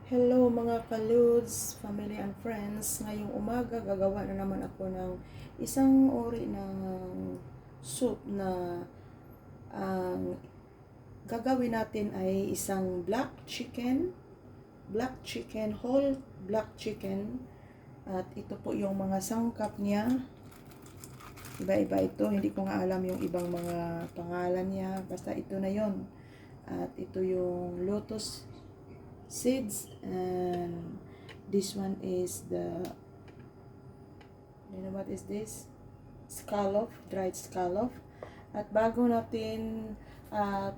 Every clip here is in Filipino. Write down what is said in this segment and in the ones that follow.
Hello mga kaludes, family and friends. Ngayong umaga gagawa na naman ako ng isang uri ng soup na ang gagawin natin ay isang whole black chicken. At ito po yung mga sangkap niya. Iba-iba ito, hindi ko nga alam yung ibang mga pangalan niya. Basta ito na yon. At ito yung lotus seeds, and this one is the, you know what is this? Scallop, dried scallop. At bago natin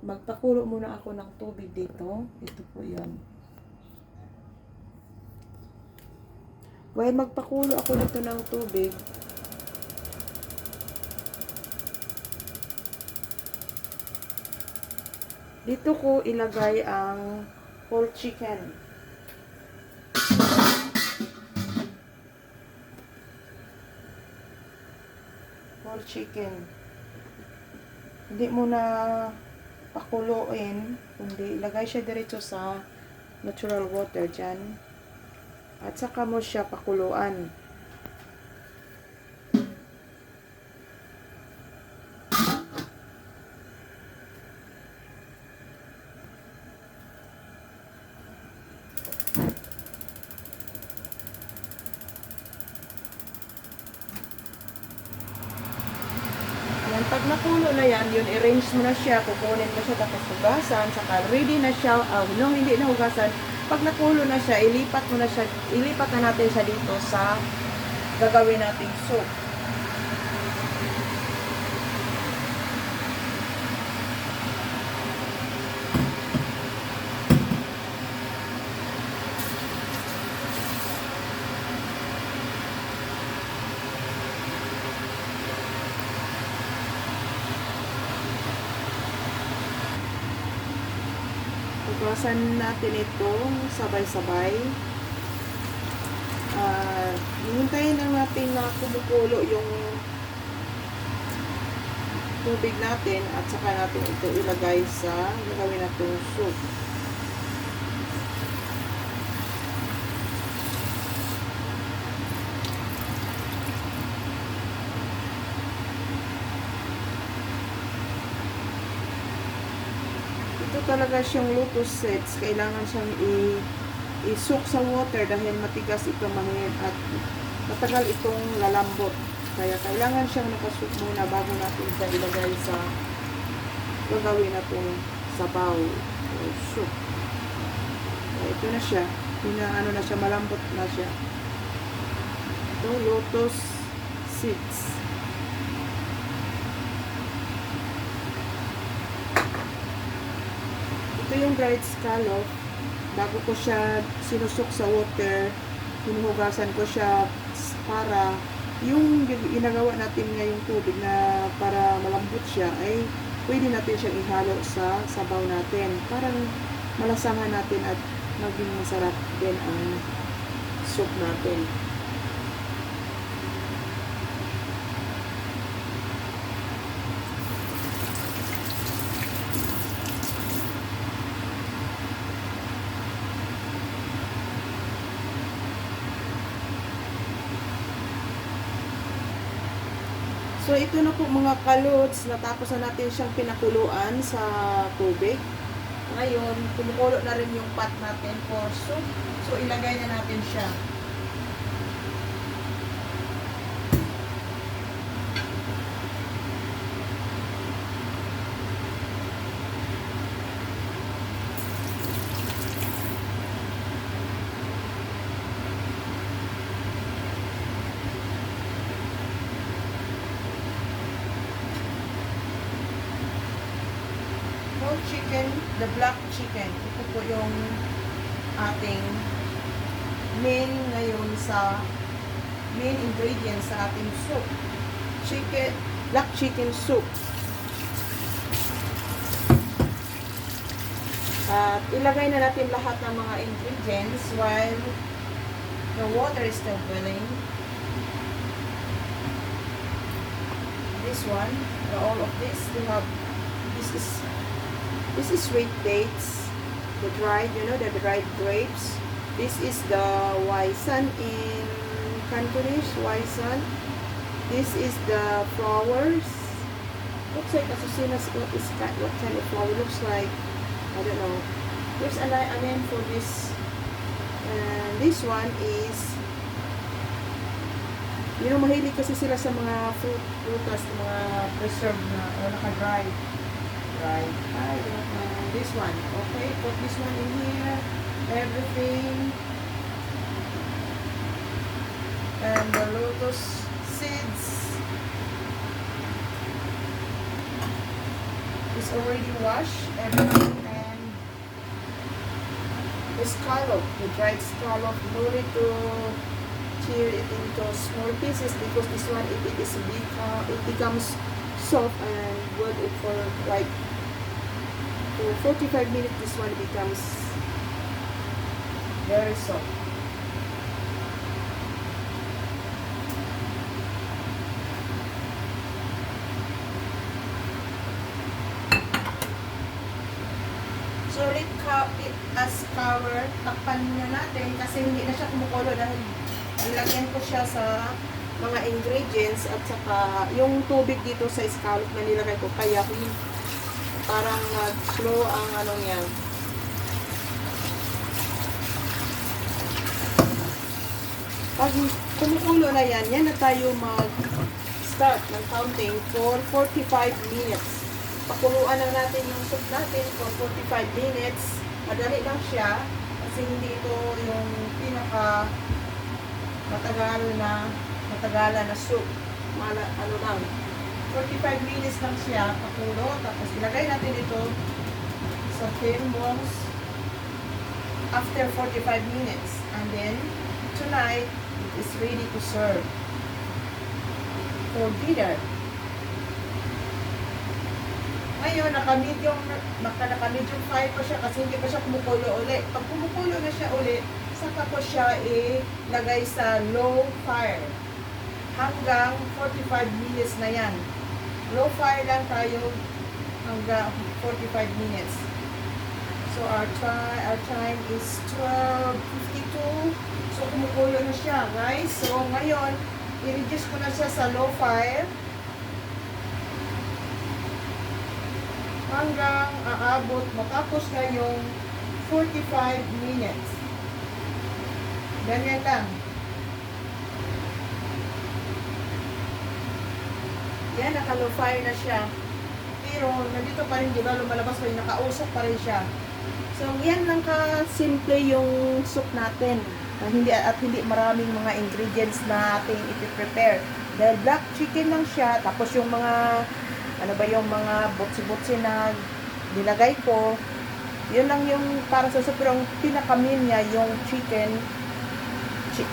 magpakulo muna ako ng tubig dito. Ito po yun. While magpakulo ako dito ng tubig, dito ko ilagay ang whole chicken. Whole chicken. Hindi mo na pakuluin, kundi ilagay siya diretso sa natural water dyan. At saka mo siya pakuluan. Yan, pag nakulo na yan, yun, i-range mo na siya, kukunin mo siya, tapos hugasan, saka ready na siya, no, hindi na hugasan. Pag nakulo na siya, ilipat na natin siya dito sa gagawin nating soup. Hugasan natin ito sabay-sabay. Hihintayin lang natin na kumukulo yung tubig natin at saka natin ito ilagay sa gagawin natin soup. Ito talaga siyang lotus seeds. Kailangan siyang i-soak sa water dahil matigas ito mangin at matagal itong lalambot. Kaya kailangan siyang nakasuk muna bago natin siya ilagay sa gagawin natin sabaw o soup. Kaya ito na siya. Ano na siya, malambot na siya. Ito, lotus seeds. Ito yung dried scallop. Bago ko siya sinusok sa water, hinuhugasan ko siya para yung ginagawa natin ngayong tubig na para malambot siya ay pwede natin siyang ihalo sa sabaw natin. Parang malasahan natin at maging masarap din ang soup natin. So, ito na po mga kalods, natapos na natin siyang pinakuluan sa tubig. Ngayon, kumukulo na rin yung pot natin for soup. So, ilagay na natin siya. Chicken, the black chicken. Ito po yung ating main ngayon sa main ingredients sa ating soup. Black chicken soup. At ilagay na natin lahat ng mga ingredients while the water is still boiling. This one, all of this, we have, this is sweet dates, the dried, the dried grapes. This is the waisan in Cantonese, waisan. This is the flowers. Looks like azucenas. What kind of flower? Looks like, I don't know. There's a name for this. And this one is, mahilig kasi sila sa mga prutas, mga preserved na, o naka-dry. Right. I don't know. This one. Okay, put this one in here. Everything. And the lotus seeds is already washed. Everything. And the scallop, the dried scallop. No need to tear it into small pieces because this one, if it is big, it becomes soft and good for like 45 minutes. This one becomes very soft. So it as cover, takpan muna natin kasi hindi na siya kumukulo dahil nilagyan ko siya sa mga ingredients at saka yung tubig dito sa scallop na nilagay ko, kaya parang slow ang ano niya. Pag kumukulo na yan na tayo mag-start ng counting for 45 minutes. Pakuluan lang natin yung soup natin for 45 minutes. Madali lang siya kasi hindi ito yung pinaka matagalan na soup. Ano lang, 45 minutes lang siya pakulo. Tapos ilagay natin ito sa thermos after 45 minutes. And then, tonight, it is ready to serve for dinner. Ngayon, naka-medium fire ko siya kasi hindi pa siya kumukulo ulit. Pag kumukulo na siya ulit, saka ko siya ilagay sa low fire. Hanggang 45 minutes na yan. Low fire lang tayo hanggang 45 minutes. So, our time is 12:52. So, kumukulo na siya, guys. So, ngayon, i-reduce ko na siya sa low fire. Hanggang aabot, matapos na yung 45 minutes. Ganyan lang. Yan, naka-low fire na siya. Pero, nandito pa rin, di ba, lumalabas pa rin, nakausok pa rin siya. So, yan lang ka-simple yung soup natin. Hindi maraming mga ingredients na ating ipiprepare. Dahil black chicken lang siya, tapos yung mga yung mga butsi-butsi na nilagay ko, yun lang yung para sa soup. Pero ang pinakamin niya, yung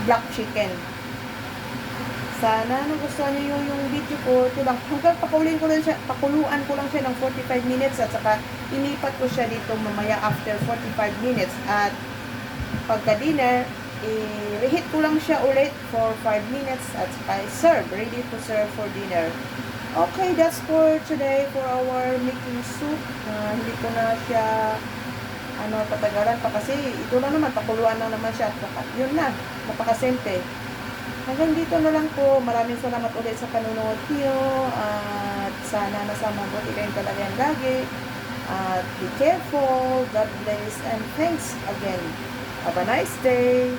black chicken. Sana nagustuhan niyo yung video ko. Ito lang, hanggang pakuluan ko lang siya ng 45 minutes at saka inipat ko siya dito mamaya after 45 minutes. At pagka-dinner, i-reheat ko lang siya ulit for 5 minutes at saka ready to serve for dinner. Okay, that's for today for our making soup. Hindi ko na siya patagalan pa kasi ito na naman, pakuluan na naman siya. Yun na, napakasimple. Hanggang dito na lang po. Maraming salamat ulit sa panonood niyo at sana nasa mabuti kayong talagang lagi. At be careful. God bless and thanks again. Have a nice day.